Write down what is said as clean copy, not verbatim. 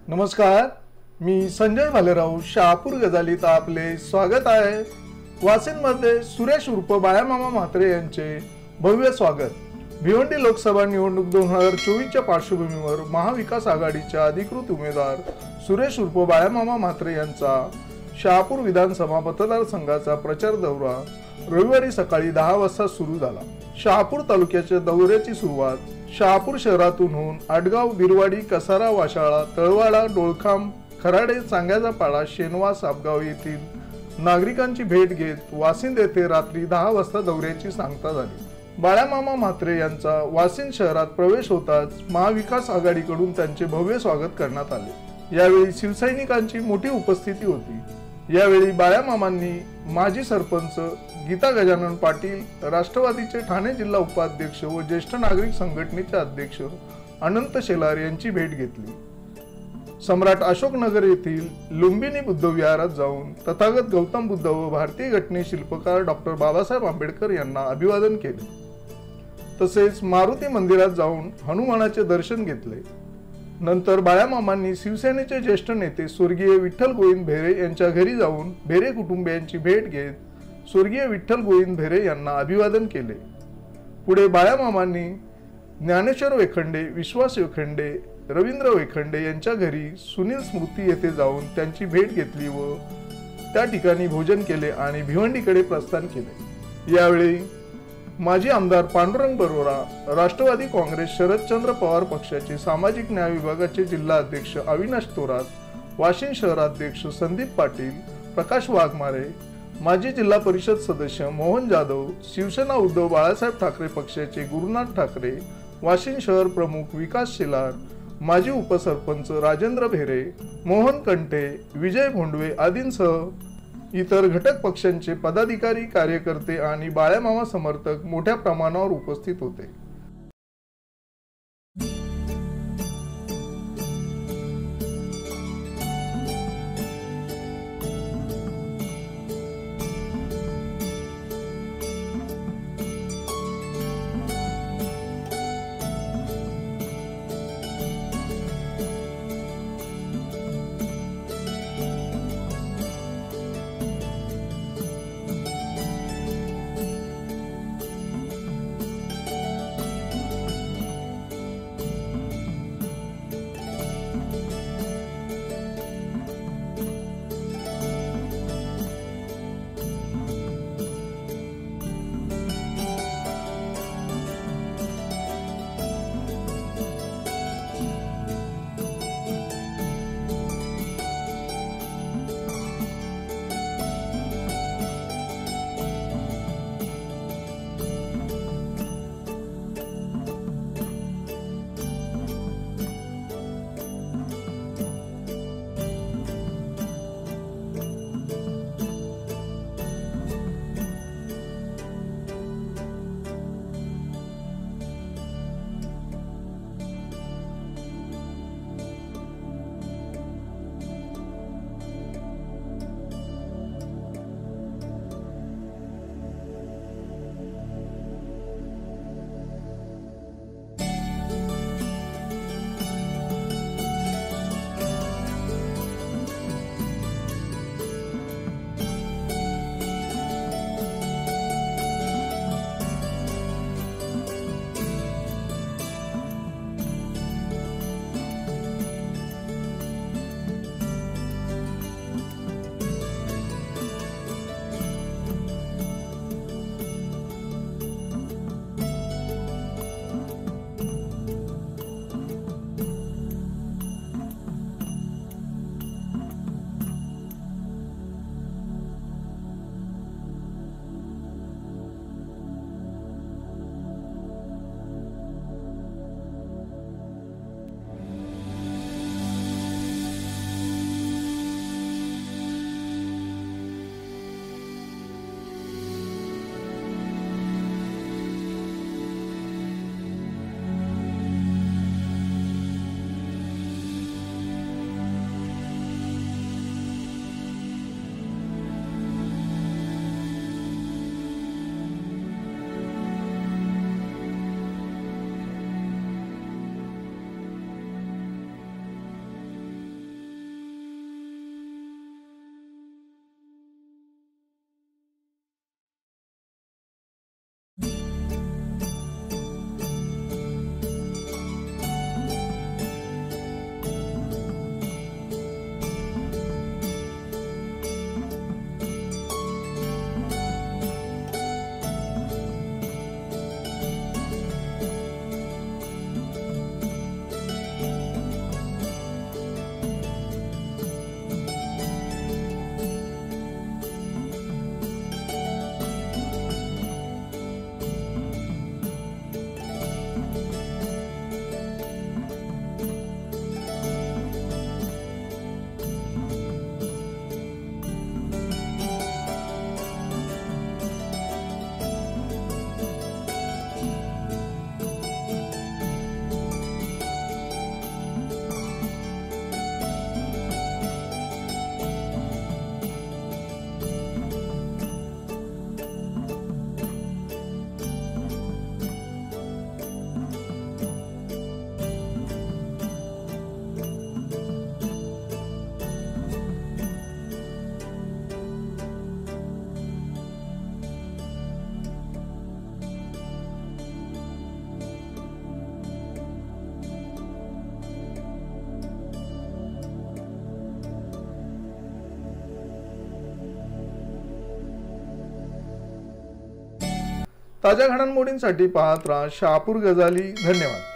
नमस्कार, मी संजय भालेराव शहापूर गजालीत आपले स्वागत आहे। वाशिममध्ये सुरेश उर्फ बाळामामा म्हात्रे यांचे भव्य स्वागत। भिवंडी लोकसभा निवडणूक 2024च्या पार्श्वभूमीवर महाविकास आघाडीच्या अधिकृत उमेदवार सुरेश उर्फ बाळामामा म्हात्रे यांचा शहापूर विधानसभा मतदारसंघाचा प्रचार दौरा रविवारी सकाळी 10 वाजता सुरू झाला। शहापूर तालुक्याच्या दौऱ्याची सुरुवात शहापूर शहरातून होऊन आडगाव, बिरवाडी, कसारा, वाशाळा, तळवाडा, डोळखांब, खराडे, सांग्याचा पाडा, शेनवा, सापगाव येथील नागरिकांची भेट घेत वाशिंद येथे रात्री 10 वाजता दौऱ्याची सांगता झाली। बाळामामा म्हात्रे यांचा वाशिंद शहरात प्रवेश होताच महाविकास आघाडीकडून त्यांचे भव्य स्वागत करण्यात आले। यावेळी शिवसैनिकांची मोठी उपस्थिती होती। यावेळी बाळामामांनी माजी सरपंच गीता गजानन पाटील, राष्ट्रवादीचे ठाणे जिल्हा उपाध्यक्ष व ज्येष्ठ नागरिक संघटनेचे अध्यक्ष अनंत शेलार यांची भेट घेतली। सम्राट अशोकनगर येथील लुंबिनी बुद्ध विहारात जाऊन तथागत गौतम बुद्ध व भारतीय घटने शिल्पकार डॉक्टर बाबासाहेब आंबेडकर यांना अभिवादन केले। तसेच मारुती मंदिरात जाऊन हनुमानाचे दर्शन घेतले। नंतर बाळामामांनी शिवसेनेचे ज्येष्ठ नेते स्वर्गीय विठ्ठल गोविंद भेरे यांच्या घरी जाऊन भेरे कुटुंबियांची भेट घेत स्वर्गीय विठ्ठल गोविंद भेरे यांना अभिवादन केले। पुढे बाळामामांनी ज्ञानेश्वर वेखंडे, विश्वास वेखंडे, रवींद्र वेखंडे यांच्या घरी सुनील स्मृती येथे जाऊन त्यांची भेट घेतली व त्या ठिकाणी भोजन केले आणि भिवंडीकडे प्रस्थान केले। यावेळी माजी आमदार पांडुरंग बरोरा, राष्ट्रवादी काँग्रेस शरदचंद्र पवार पक्षाचे सामाजिक न्याय विभागाचे जिल्हा अध्यक्ष अविनाश थोरात, वाशिम शहराध्यक्ष संदीप पाटील, प्रकाश वाघमारे, माजी जिल्हा परिषद सदस्य मोहन जाधव, शिवसेना उद्धव बाळासाहेब ठाकरे पक्षाचे गुरुनाथ ठाकरे, वाशिम शहर प्रमुख विकास शेलार, माजी उपसरपंच राजेंद्र भेरे, मोहन कंटे, विजय भोंडवे आदींसह इतर घटक पक्षांचे पदाधिकारी, कार्यकर्ते आणि बाळामामा समर्थक मोठ्या प्रमाणावर उपस्थित होते। ताज्या घडामोडींसाठी पाहत राहा शहापूर गजाली. धन्यवाद.